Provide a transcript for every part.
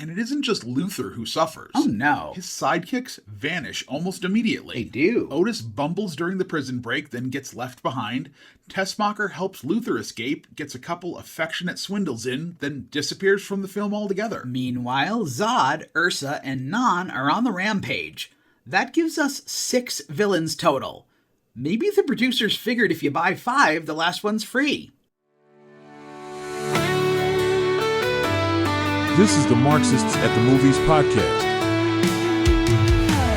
And it isn't just Luthor who suffers. Oh no. His sidekicks vanish almost immediately. They do. Otis bumbles during the prison break, then gets left behind. Tessmacher helps Luthor escape, gets a couple affectionate swindles in, then disappears from the film altogether. Meanwhile, Zod, Ursa, and Nan are on the rampage. That gives us 6 villains total. Maybe the producers figured if you buy 5, the last one's free. This is the Marxists at the Movies podcast.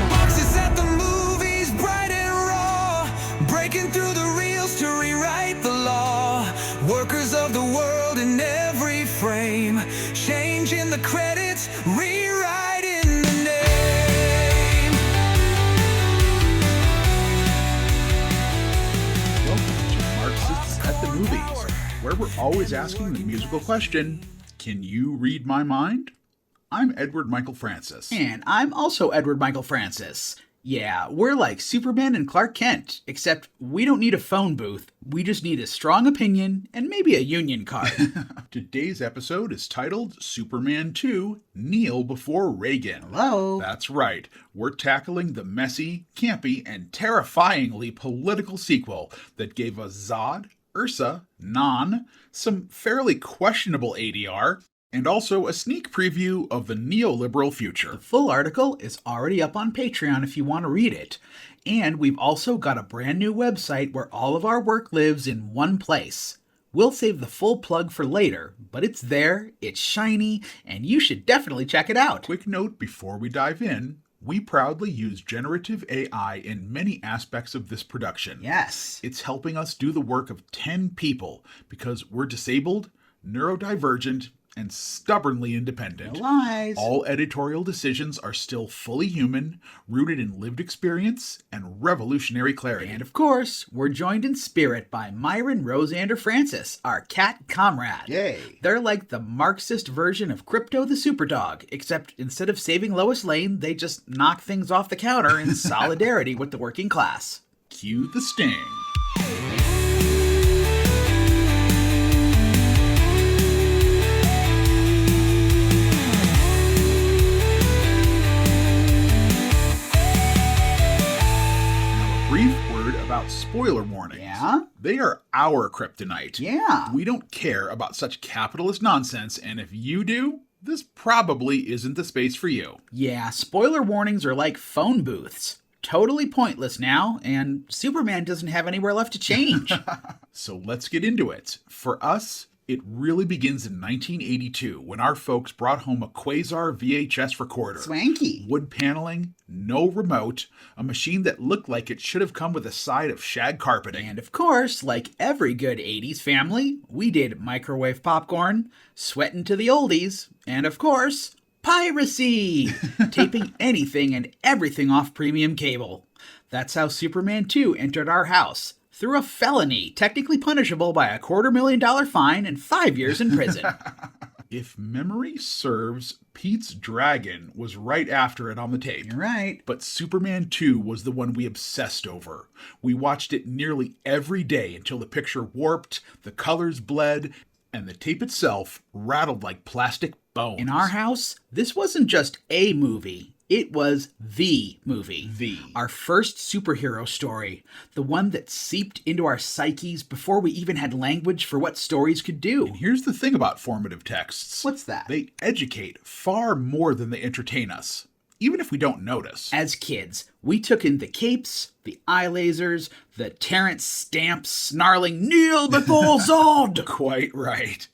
Marxists at the movies, bright and raw, breaking through the reels to rewrite the law. Workers of the world in every frame, changing the credits, rewriting the name. Welcome to Marxists at the Movies, where we're always asking the musical question, can you read my mind? I'm Edward Michael Francis. And I'm also Edward Michael Francis. Yeah, we're like Superman and Clark Kent, except we don't need a phone booth. We just need a strong opinion and maybe a union card. Today's episode is titled Superman 2, Kneel Before Reagan. Hello. That's right. We're tackling the messy, campy, and terrifyingly political sequel that gave us Zod, Ursa, Nan, some fairly questionable ADR, and also a sneak preview of the neoliberal future. The full article is already up on Patreon if you want to read it. And we've also got a brand new website where all of our work lives in one place. We'll save the full plug for later, but it's there, it's shiny, and you should definitely check it out. Quick note before we dive in, we proudly use generative AI in many aspects of this production. Yes. It's helping us do the work of 10 people because we're disabled, neurodivergent, and stubbornly independent. No lies. All editorial decisions are still fully human, rooted in lived experience and revolutionary clarity. And of course, we're joined in spirit by Myron Rosander Francis, our cat comrade. Yay. They're like the Marxist version of Crypto the Superdog, except instead of saving Lois Lane, they just knock things off the counter in solidarity with the working class. Cue the sting. About spoiler warnings. Yeah? They are our kryptonite. Yeah. We don't care about such capitalist nonsense, and if you do, this probably isn't the space for you. Yeah, spoiler warnings are like phone booths. Totally pointless now, and Superman doesn't have anywhere left to change. So let's get into it. For us, it really begins in 1982 when our folks brought home a Quasar VHS recorder. Swanky. Wood paneling, no remote, a machine that looked like it should have come with a side of shag carpeting. And of course, like every good 80s family, we did microwave popcorn, sweating to the oldies, and of course, piracy! Taping anything and everything off premium cable. That's how Superman 2 entered our house. Through a felony, technically punishable by a $250,000 fine and 5 years in prison. If memory serves, Pete's Dragon was right after it on the tape. You're right. But Superman 2 was the one we obsessed over. We watched it nearly every day until the picture warped, the colors bled, and the tape itself rattled like plastic bones. In our house, this wasn't just a movie. It was the movie. Our first superhero story. The one that seeped into our psyches before we even had language for what stories could do. And here's the thing about formative texts. What's that? They educate far more than they entertain us, even if we don't notice. As kids, we took in the capes, the eye lasers, the Terence Stamp snarling, "Kneel before Zod!" Quite right.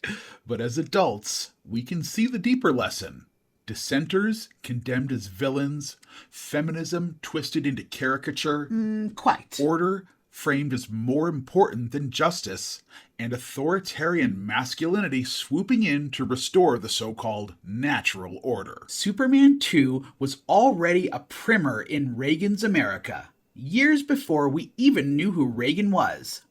But as adults, we can see the deeper lesson. Dissenters condemned as villains, feminism twisted into caricature, Quite. order framed as more important than justice, and authoritarian masculinity swooping in to restore the so-called natural order. Superman 2 was already a primer in Reagan's America, years before we even knew who Reagan was.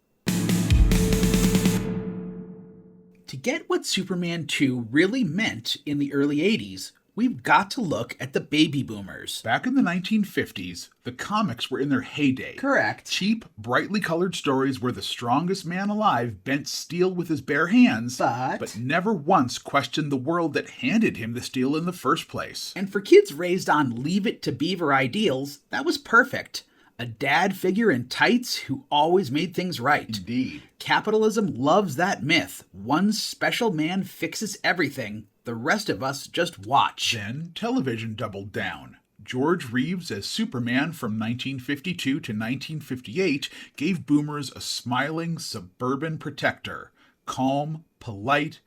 To get what Superman 2 really meant in the early 80s, we've got to look at the baby boomers. Back in the 1950s, the comics were in their heyday. Correct. Cheap, brightly colored stories where the strongest man alive bent steel with his bare hands, but never once questioned the world that handed him the steel in the first place. And for kids raised on Leave It to Beaver ideals, that was perfect. A dad figure in tights who always made things right. Indeed. Capitalism loves that myth. One special man fixes everything. The rest of us just watch. Then television doubled down. George Reeves as Superman from 1952 to 1958 gave boomers a smiling suburban protector. Calm, polite,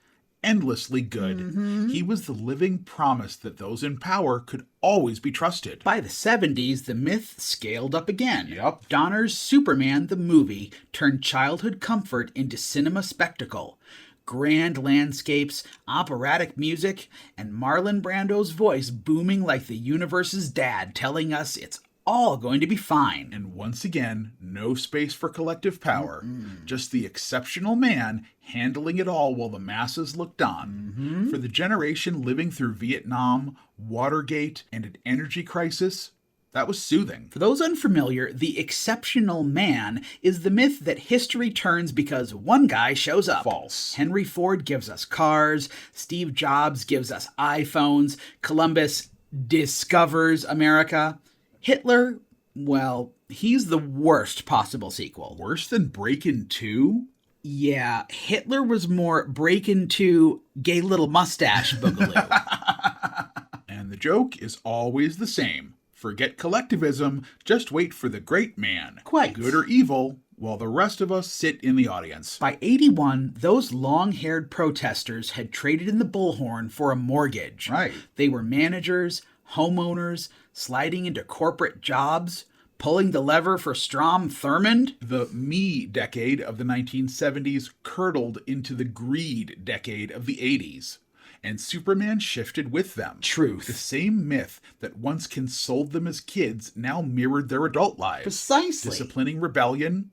endlessly good. He was the living promise that those in power could always be trusted. By the 70s, the myth scaled up again. Yep. Donner's Superman the movie turned childhood comfort into cinema spectacle. Grand landscapes, operatic music, and Marlon Brando's voice booming like the universe's dad telling us it's all going to be fine. And once again, no space for collective power. Just the exceptional man handling it all while the masses looked on. For the generation living through Vietnam, Watergate, and an energy crisis, that was soothing. For those unfamiliar, the exceptional man is the myth that history turns because one guy shows up. False. Henry Ford gives us cars, Steve Jobs gives us iPhones, Columbus discovers America. Hitler, well, he's the worst possible sequel. Worse than Breakin' 2? Yeah, Hitler was more break into gay little mustache boogaloo. And the joke is always the same. Forget collectivism, just wait for the great man. Quite. Good or evil, while the rest of us sit in the audience. By 81, those long-haired protesters had traded in the bullhorn for a mortgage. Right. They were managers, homeowners, sliding into corporate jobs, pulling the lever for Strom Thurmond. The me decade of the 1970s curdled into the greed decade of the 80s. And Superman shifted with them. Truth. The same myth that once consoled them as kids now mirrored their adult lives. Precisely. Disciplining rebellion,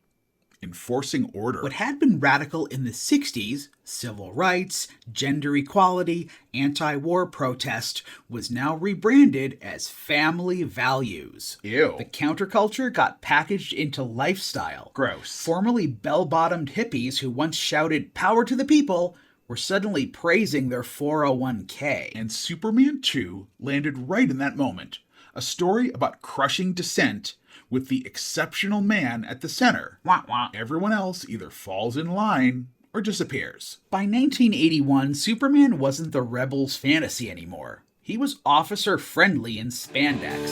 enforcing order. What had been radical in the 60s, civil rights, gender equality, anti-war protest, was now rebranded as family values. Ew. The counterculture got packaged into lifestyle. Gross. Formerly bell-bottomed hippies who once shouted power to the people were suddenly praising their 401k. And Superman 2 landed right in that moment. A story about crushing dissent with the exceptional man at the center. Wah, wah. Everyone else either falls in line or disappears. By 1981, Superman wasn't the rebel's fantasy anymore. He was officer-friendly in spandex.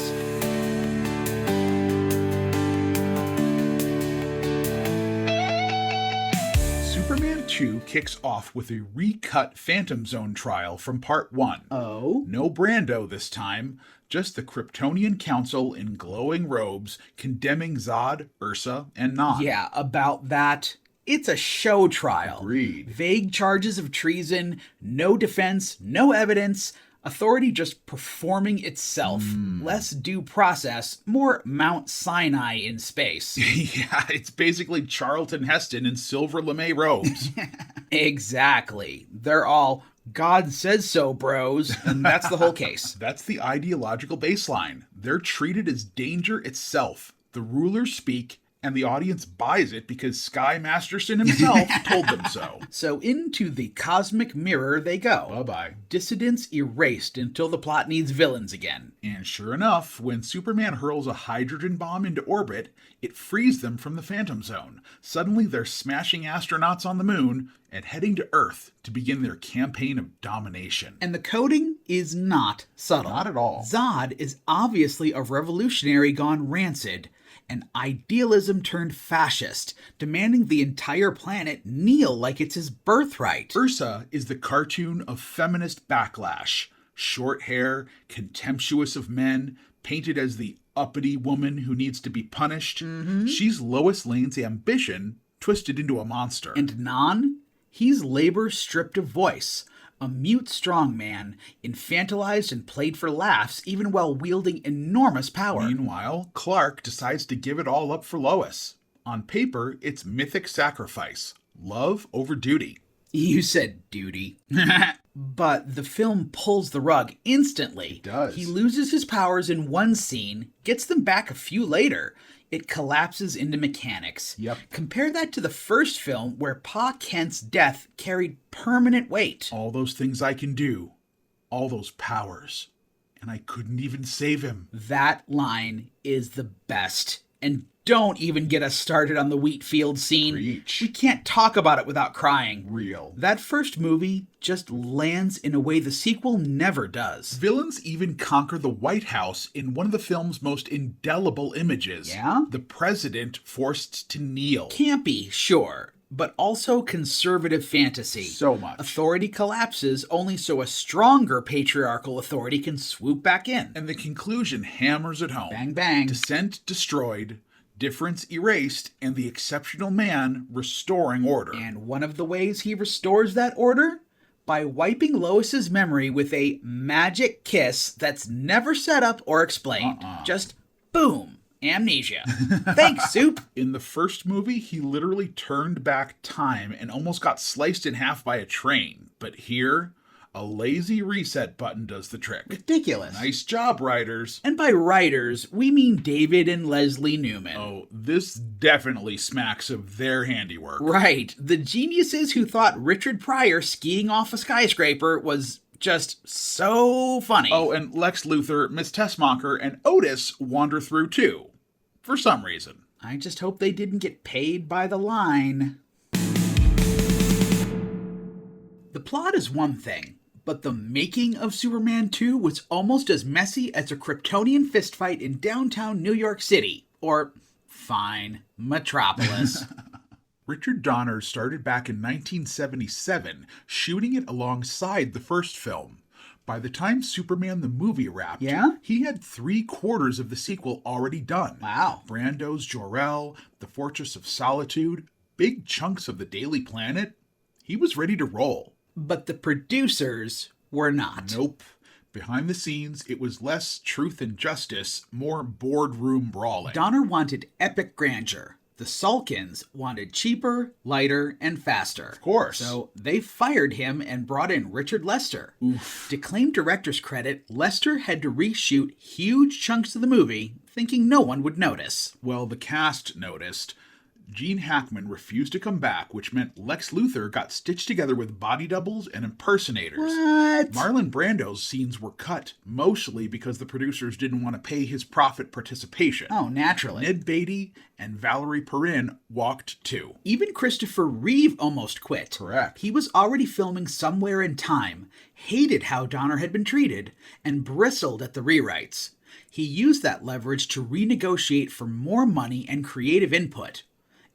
Superman 2 kicks off with a recut Phantom Zone trial from Part 1. Oh? No Brando this time, just the Kryptonian Council in glowing robes condemning Zod, Ursa, and Non. Yeah, about that. It's a show trial. Agreed. Vague charges of treason, no defense, no evidence, authority just performing itself. Less due process, more Mount Sinai in space. Yeah, it's basically Charlton Heston in silver lame robes. Exactly. They're all, God says so, bros, and that's the whole case. That's the ideological baseline. They're treated as danger itself. The rulers speak, and the audience buys it because Sky Masterson himself told them so. So into the cosmic mirror they go. Bye-bye. Dissidents erased until the plot needs villains again. And sure enough, when Superman hurls a hydrogen bomb into orbit, it frees them from the Phantom Zone. Suddenly they're smashing astronauts on the moon and heading to Earth to begin their campaign of domination. And the coding is not subtle. Not at all. Zod is obviously a revolutionary gone rancid, an idealism turned fascist, demanding the entire planet kneel like it's his birthright. Ursa is the cartoon of feminist backlash. Short hair, contemptuous of men, painted as the uppity woman who needs to be punished. She's Lois Lane's ambition twisted into a monster. And Non? He's labor stripped of voice. A mute strongman, infantilized and played for laughs even while wielding enormous power. Meanwhile, Clark decides to give it all up for Lois. On paper, it's mythic sacrifice. Love over duty. You said duty. But the film pulls the rug instantly. It does. He loses his powers in one scene, gets them back a few later. It collapses into mechanics. Yep. Compare that to the first film where Pa Kent's death carried permanent weight. All those things I can do. All those powers. And I couldn't even save him. That line is the best. And don't even get us started on the wheat field scene. Preach. We can't talk about it without crying. Real. That first movie just lands in a way the sequel never does. Villains even conquer the White House in one of the film's most indelible images. Yeah? The president forced to kneel. Campy, sure, but also conservative fantasy. So much. Authority collapses only so a stronger patriarchal authority can swoop back in. And the conclusion hammers it home. Bang, bang. Dissent destroyed, difference erased, and the exceptional man restoring order. And one of the ways he restores that order? By wiping Lois's memory with a magic kiss that's never set up or explained. Just boom. Amnesia. Thanks, Soup. In the first movie, he literally turned back time and almost got sliced in half by a train. But here, a lazy reset button does the trick. Ridiculous. Nice job, writers. And by writers, we mean David and Leslie Newman. Oh, this definitely smacks of their handiwork. Right. The geniuses who thought Richard Pryor skiing off a skyscraper was just so funny. Oh, and Lex Luthor, Miss Tessmacher, and Otis wander through too. For some reason. I just hope they didn't get paid by the line. The plot is one thing, but the making of Superman 2 was almost as messy as a Kryptonian fistfight in downtown New York City. Or, fine, Metropolis. Richard Donner started back in 1977, shooting it alongside the first film. By the time Superman the movie wrapped, he had 3/4 of the sequel already done. Wow. Brando's Jor-El, the Fortress of Solitude, big chunks of the Daily Planet. He was ready to roll. But the producers were not. Nope. Behind the scenes, it was less truth and justice, more boardroom brawling. Donner wanted epic grandeur. The Salkins wanted cheaper, lighter, and faster. Of course. So they fired him and brought in Richard Lester. Oof. To claim director's credit, Lester had to reshoot huge chunks of the movie, thinking no one would notice. Well, the cast noticed. Gene Hackman refused to come back, which meant Lex Luthor got stitched together with body doubles and impersonators. What? Marlon Brando's scenes were cut, mostly because the producers didn't want to pay his profit participation. Oh, naturally. Ned Beatty and Valerie Perrin walked too. Even Christopher Reeve almost quit. Correct. He was already filming Somewhere in Time, hated how Donner had been treated, and bristled at the rewrites. He used that leverage to renegotiate for more money and creative input.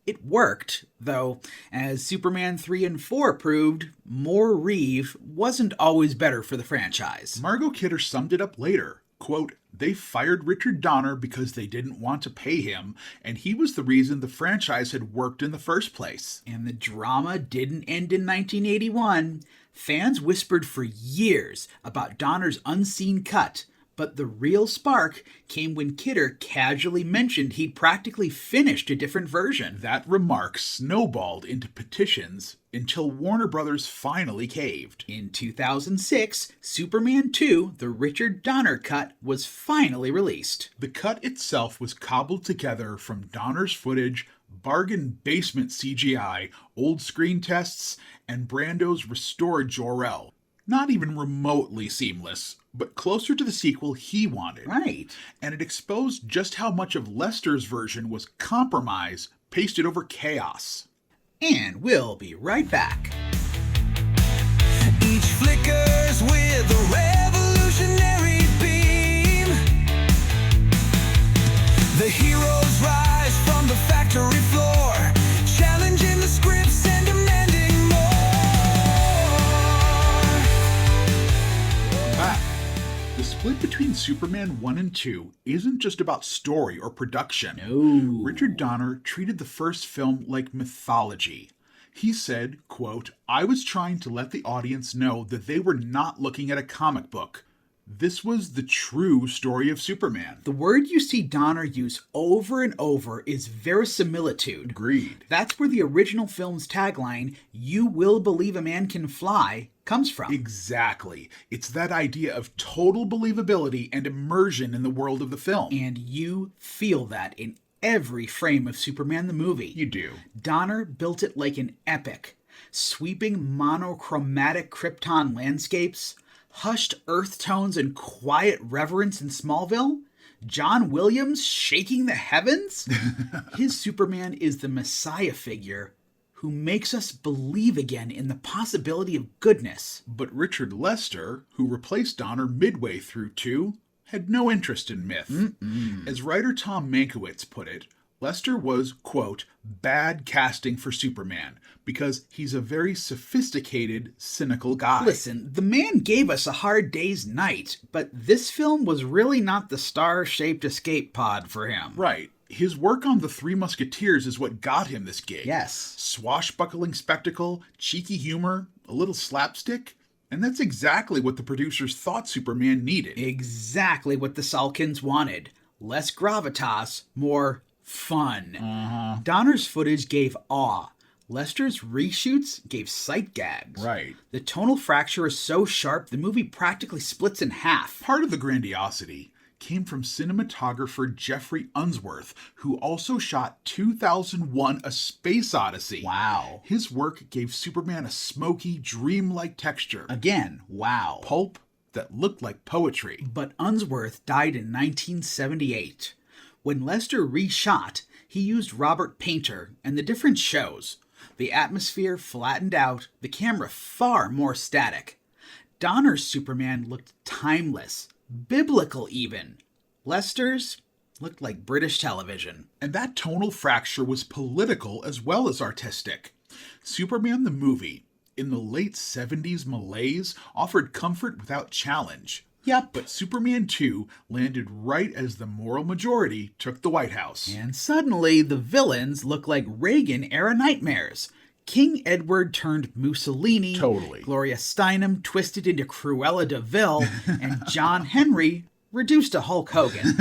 It worked, though, as Superman 3 and 4 proved, more Reeve wasn't always better for the franchise. Margot Kidder summed it up later. Quote, they fired Richard Donner because they didn't want to pay him, and he was the reason the franchise had worked in the first place. And the drama didn't end in 1981. Fans whispered for years about Donner's unseen cut, but the real spark came when Kidder casually mentioned he'd practically finished a different version. That remark snowballed into petitions until Warner Brothers finally caved. In 2006, Superman 2, the Richard Donner cut, was finally released. The cut itself was cobbled together from Donner's footage, bargain basement CGI, old screen tests, and Brando's restored Jor-El. Not even remotely seamless, but closer to the sequel he wanted. Right. And it exposed just how much of Lester's version was compromise pasted over chaos. And we'll be right back. Each flickers with a revolutionary beam. The heroes rise from the factory floor, challenging the scripts and demanding more. The split between Superman 1 and 2 isn't just about story or production. No. Richard Donner treated the first film like mythology. He said, quote, I was trying to let the audience know that they were not looking at a comic book. This was the true story of Superman. The word you see Donner use over and over is verisimilitude. Agreed. That's where the original film's tagline, "You will believe a man can fly," comes from. Exactly. It's that idea of total believability and immersion in the world of the film. And you feel that in every frame of Superman the movie. You do. Donner built it like an epic. Sweeping monochromatic Krypton landscapes, hushed earth tones and quiet reverence in Smallville, John Williams shaking the heavens. His Superman is the messiah figure who makes us believe again in the possibility of goodness. But Richard Lester, who replaced Donner midway through 2, had no interest in myth. As writer Tom Mankiewicz put it, Lester was, quote, bad casting for Superman because he's a very sophisticated, cynical guy. Listen, the man gave us a hard day's night, but this film was really not the star-shaped escape pod for him. Right. His work on The Three Musketeers is what got him this gig. Yes. Swashbuckling spectacle, cheeky humor, a little slapstick. And that's exactly what the producers thought Superman needed. Exactly what the Salkins wanted. Less gravitas, more fun. Donner's footage gave awe. Lester's reshoots gave sight gags. Right. The tonal fracture is so sharp, the movie practically splits in half. Part of the grandiosity came from cinematographer Jeffrey Unsworth, who also shot 2001: A Space Odyssey. Wow. His work gave Superman a smoky, dreamlike texture. Again, wow. Pulp that looked like poetry. But Unsworth died in 1978. When Lester reshot, he used Robert Painter and the different shows. The atmosphere flattened out, the camera far more static. Donner's Superman looked timeless, biblical even. Lester's looked like British television. And that tonal fracture was political as well as artistic. Superman the movie, in the late 70s malaise, offered comfort without challenge. Yep. But Superman 2 landed right as the moral majority took the White House. And suddenly, the villains look like Reagan-era nightmares. King Edward turned Mussolini. Totally. Gloria Steinem twisted into Cruella de Vil. And John Henry reduced to Hulk Hogan.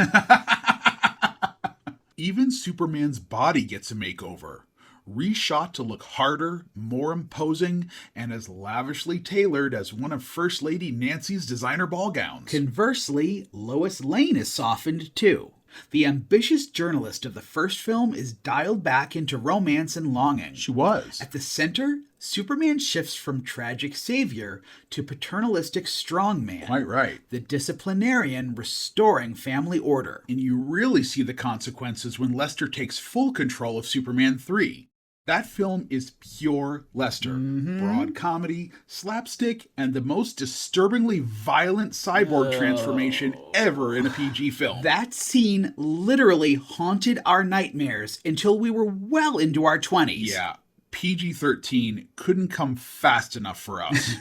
Even Superman's body gets a makeover. Reshot to look harder, more imposing, and as lavishly tailored as one of First Lady Nancy's designer ball gowns. Conversely, Lois Lane is softened too. The ambitious journalist of the first film is dialed back into romance and longing. She was. At the center, Superman shifts from tragic savior to paternalistic strongman. Quite right. The disciplinarian restoring family order. And you really see the consequences when Lester takes full control of Superman 3. That film is pure Lester. Broad comedy, slapstick, and the most disturbingly violent cyborg transformation ever in a PG film. That scene literally haunted our nightmares until we were well into our 20s. Yeah, PG-13 couldn't come fast enough for us.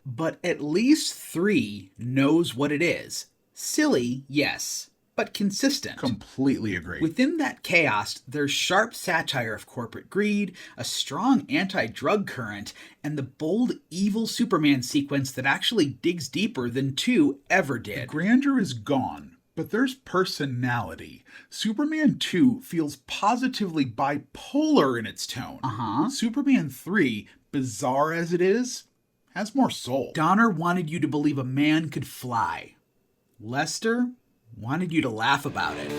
But at least 3 knows what it is. Silly, yes, but consistent. Completely agree. Within that chaos, there's sharp satire of corporate greed, a strong anti-drug current, and the bold evil Superman sequence that actually digs deeper than 2 ever did. The grandeur is gone, but there's personality. Superman 2 feels positively bipolar in its tone. Superman 3, bizarre as it is, has more soul. Donner wanted you to believe a man could fly. Lester wanted you to laugh about it.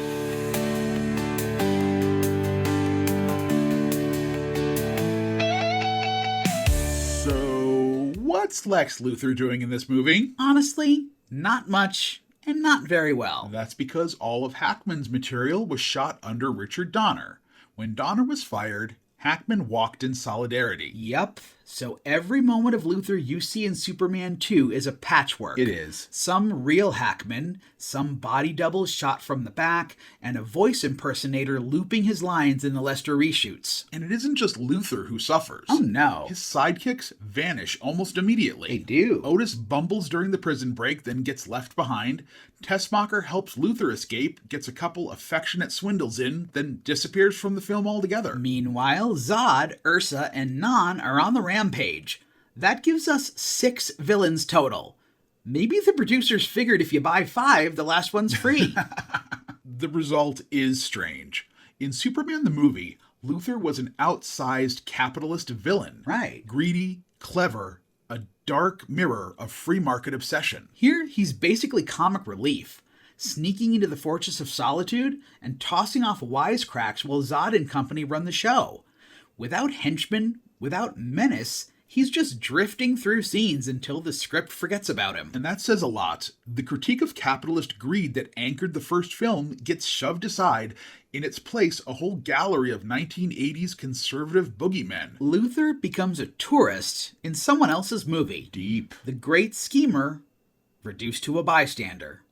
So, what's Lex Luthor doing in this movie? Honestly, not much, and not very well. That's because all of Hackman's material was shot under Richard Donner. When Donner was fired, Hackman walked in solidarity. Yep. So every moment of Luthor you see in Superman 2 is a patchwork. It is. Some real Hackman, some body double shot from the back, and a voice impersonator looping his lines in the Lester reshoots. And it isn't just Luthor who suffers. Oh no. His sidekicks vanish almost immediately. They do. Otis bumbles during the prison break, then gets left behind. Tessmacher helps Luthor escape, gets a couple affectionate swindles in, then disappears from the film altogether. Meanwhile, Zod, Ursa, and Nan are on the rampage. That gives us 6 villains total. Maybe the producers figured if you buy 5, the last one's free. The result is strange. In Superman the movie, Luthor was an outsized capitalist villain. Right. Greedy, clever, a dark mirror of free market obsession. Here, he's basically comic relief, sneaking into the Fortress of Solitude and tossing off wisecracks while Zod and company run the show. Without henchmen, without menace, he's just drifting through scenes until the script forgets about him. And that says a lot. The critique of capitalist greed that anchored the first film gets shoved aside. In its place, a whole gallery of 1980s conservative boogeymen. Luthor becomes a tourist in someone else's movie. Deep. The great schemer reduced to a bystander.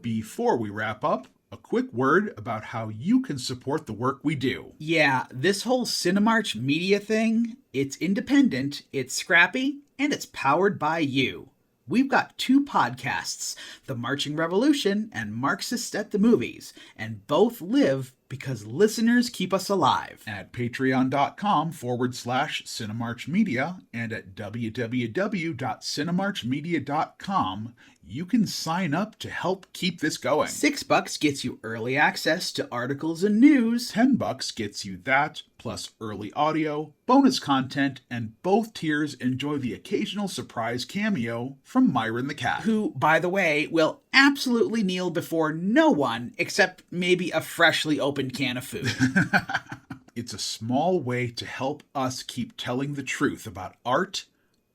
Before we wrap up, a quick word about how you can support the work we do. Yeah, this whole Cinemarch media thing, it's independent, it's scrappy, and it's powered by you. We've got 2 podcasts, The Marching Revolution and Marxists at the Movies, and both live because listeners keep us alive. At patreon.com/Cinemarchmedia and at www.cinemarchmedia.com, you can sign up to help keep this going. $6 gets you early access to articles and news. $10 gets you that, plus early audio, bonus content, and both tiers enjoy the occasional surprise cameo from Myron the Cat. Who, by the way, will absolutely kneel before no one except maybe a freshly opened can of food. It's a small way to help us keep telling the truth about art,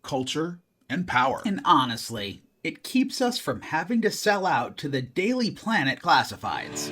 culture, and power. And honestly, it keeps us from having to sell out to the Daily Planet classifieds.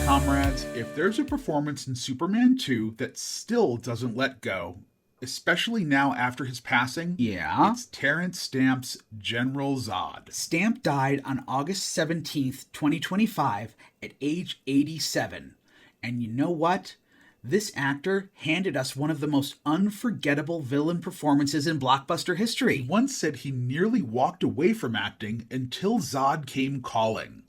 Comrades, if there's a performance in Superman 2 that still doesn't let go, especially now after his passing, Yeah? it's Terence Stamp's General Zod. Stamp died on August 17th, 2025 at age 87. And you know what? This actor handed us one of the most unforgettable villain performances in blockbuster history. He once said he nearly walked away from acting until Zod came calling.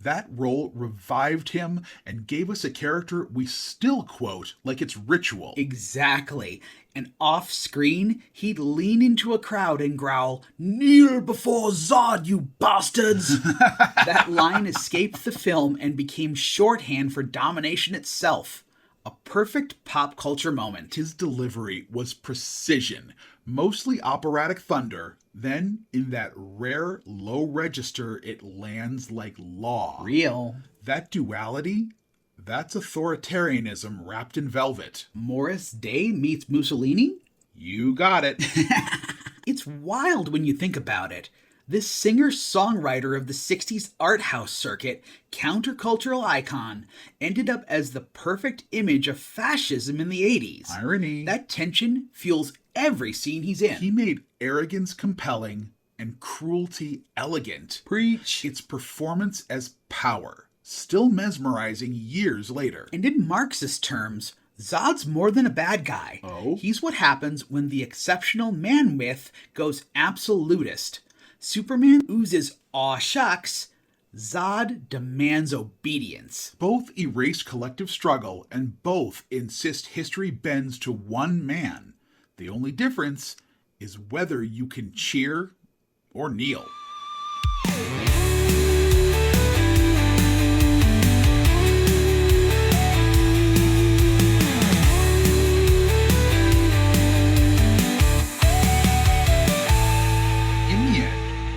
That role revived him and gave us a character we still quote like it's ritual. Exactly. And off screen, he'd lean into a crowd and growl, "Kneel before Zod, you bastards!" That line escaped the film and became shorthand for domination itself. A perfect pop culture moment. His delivery was precision, mostly operatic thunder. Then, in that rare low register, it lands like law. Real. That duality, that's authoritarianism wrapped in velvet. Morris Day meets Mussolini? You got it. It's wild when you think about it. This singer-songwriter of the 60s art house circuit, countercultural icon, ended up as the perfect image of fascism in the 80s. Irony. That tension fuels every scene he's in. He made arrogance compelling and cruelty elegant. Preach. Its performance as power, still mesmerizing years later. And in Marxist terms, Zod's more than a bad guy. Oh? He's what happens when the exceptional man myth goes absolutist. Superman oozes aw shucks. Zod demands obedience. Both erase collective struggle and both insist history bends to one man. The only difference is whether you can cheer or kneel.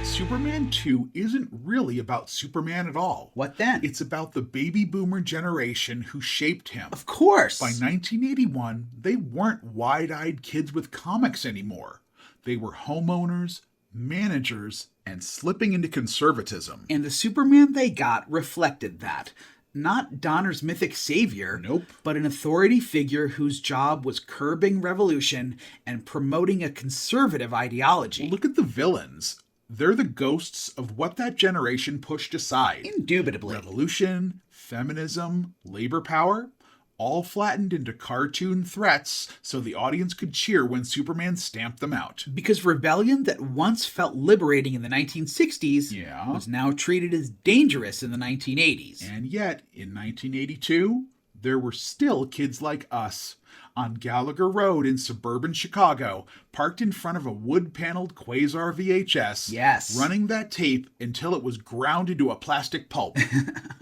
Superman 2 isn't really about Superman at all. What then? It's about the baby boomer generation who shaped him. Of course. By 1981, they weren't wide-eyed kids with comics anymore. They were homeowners, managers, and slipping into conservatism. And the Superman they got reflected that. Not Donner's mythic savior, Nope. but an authority figure whose job was curbing revolution and promoting a conservative ideology. Look at the villains. They're the ghosts of what that generation pushed aside. Indubitably. Revolution, feminism, labor power, all flattened into cartoon threats so the audience could cheer when Superman stamped them out. Because rebellion that once felt liberating in the 1960s Yeah. was now treated as dangerous in the 1980s. And yet, in 1982, there were still kids like us on Gallagher Road in suburban Chicago, parked in front of a wood-paneled Quasar VHS, Yes. running that tape until it was ground into a plastic pulp.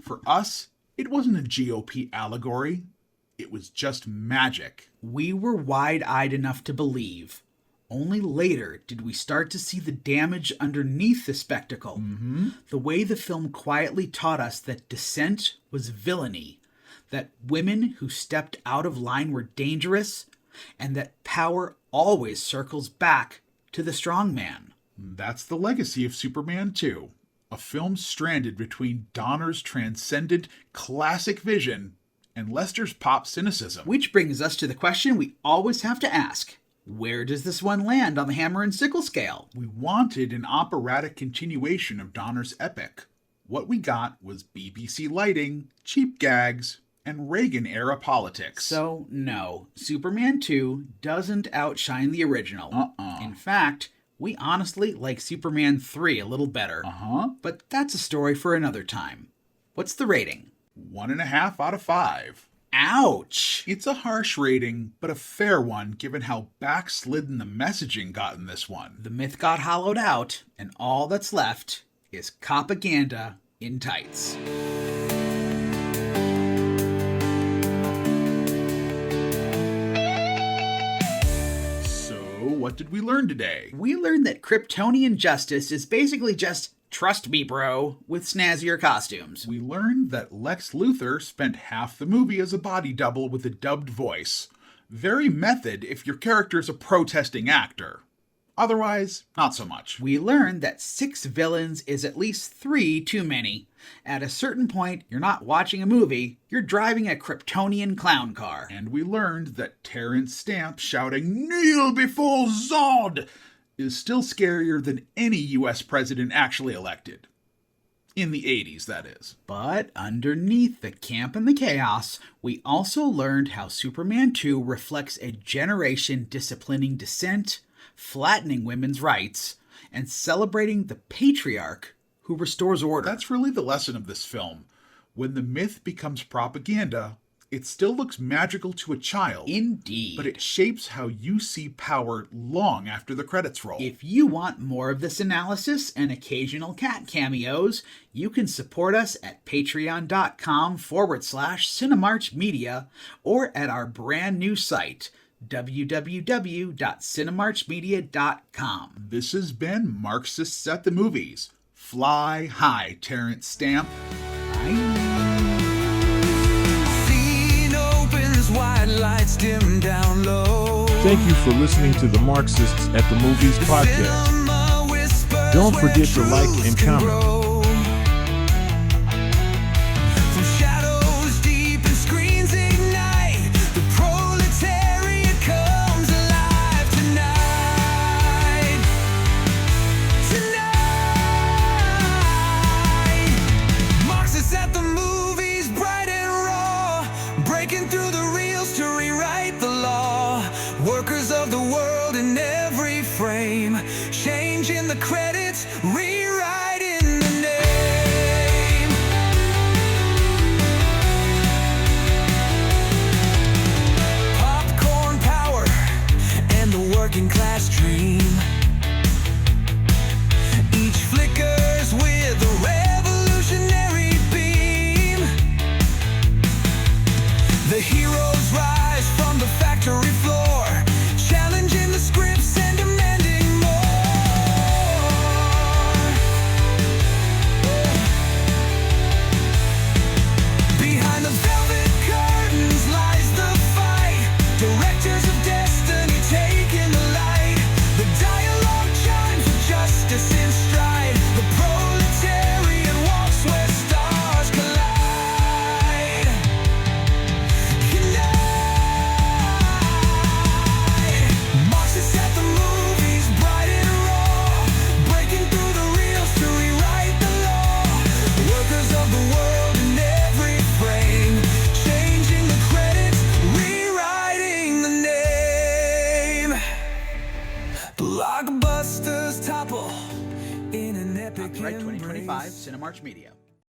For us, it wasn't a GOP allegory. It was just magic. We were wide-eyed enough to believe. Only later did we start to see the damage underneath the spectacle. The way the film quietly taught us that dissent was villainy, that women who stepped out of line were dangerous, and that power always circles back to the strong man. That's the legacy of Superman 2, a film stranded between Donner's transcendent classic vision and Lester's pop cynicism. Which brings us to the question we always have to ask. Where does this one land on the hammer and sickle scale? We wanted an operatic continuation of Donner's epic. What we got was BBC lighting, cheap gags, and Reagan-era politics. So, no, Superman 2 doesn't outshine the original. In fact, we honestly like Superman 3 a little better. But that's a story for another time. What's the rating? 1.5 out of 5. Ouch! It's a harsh rating, but a fair one given how backslidden the messaging got in this one. The myth got hollowed out, and all that's left is propaganda in tights. What did we learn today? We learned that Kryptonian justice is basically just trust me, bro, with snazzier costumes. We learned that Lex Luthor spent half the movie as a body double with a dubbed voice. Very method if your character's a protesting actor. Otherwise, not so much. We learned that 6 villains is at least 3 too many. At a certain point, you're not watching a movie, you're driving a Kryptonian clown car. And we learned that Terence Stamp shouting, "Kneel before Zod!" is still scarier than any US president actually elected. In the 80s, that is. But underneath the camp and the chaos, we also learned how Superman 2 reflects a generation disciplining dissent, flattening women's rights, and celebrating the patriarch who restores order. That's really the lesson of this film. When the myth becomes propaganda, it still looks magical to a child. Indeed. But it shapes how you see power long after the credits roll. If you want more of this analysis and occasional cat cameos, you can support us at patreon.com/Cinemarchmedia or at our brand new site, www.cinemarchmedia.com. This has been Marxists at the Movies. Fly high, Terence Stamp. Scene opens, white lights dim down low. Thank you for listening to the Marxists at the Movies podcast. Cinema whispers Don't where forget to like truths and can comment. grow. From shadows deep and screens ignite, the proletariat comes alive tonight. Marxists at the movies, bright and raw, breaking through the reels to rewrite the law. Workers of the world in every frame, changing the credits, rewriting the name. Popcorn power and the working class dream. Each flickers with a revolutionary beam. The heroes rise from the factory floor, challenging the scripts and demanding more. Behind the velvet curtains lies the fight. Directors of destiny taking the light. The dialogue chimes with justice in stride. The proletarian walks where stars collide. Unite. Marxists at the movies, bright and raw, breaking through the reels to rewrite the law. Workers of the world in every frame, changing the credits, rewriting the name. Blockbusters topple in an epic Copyright embrace. 2025, Cinemarch Media.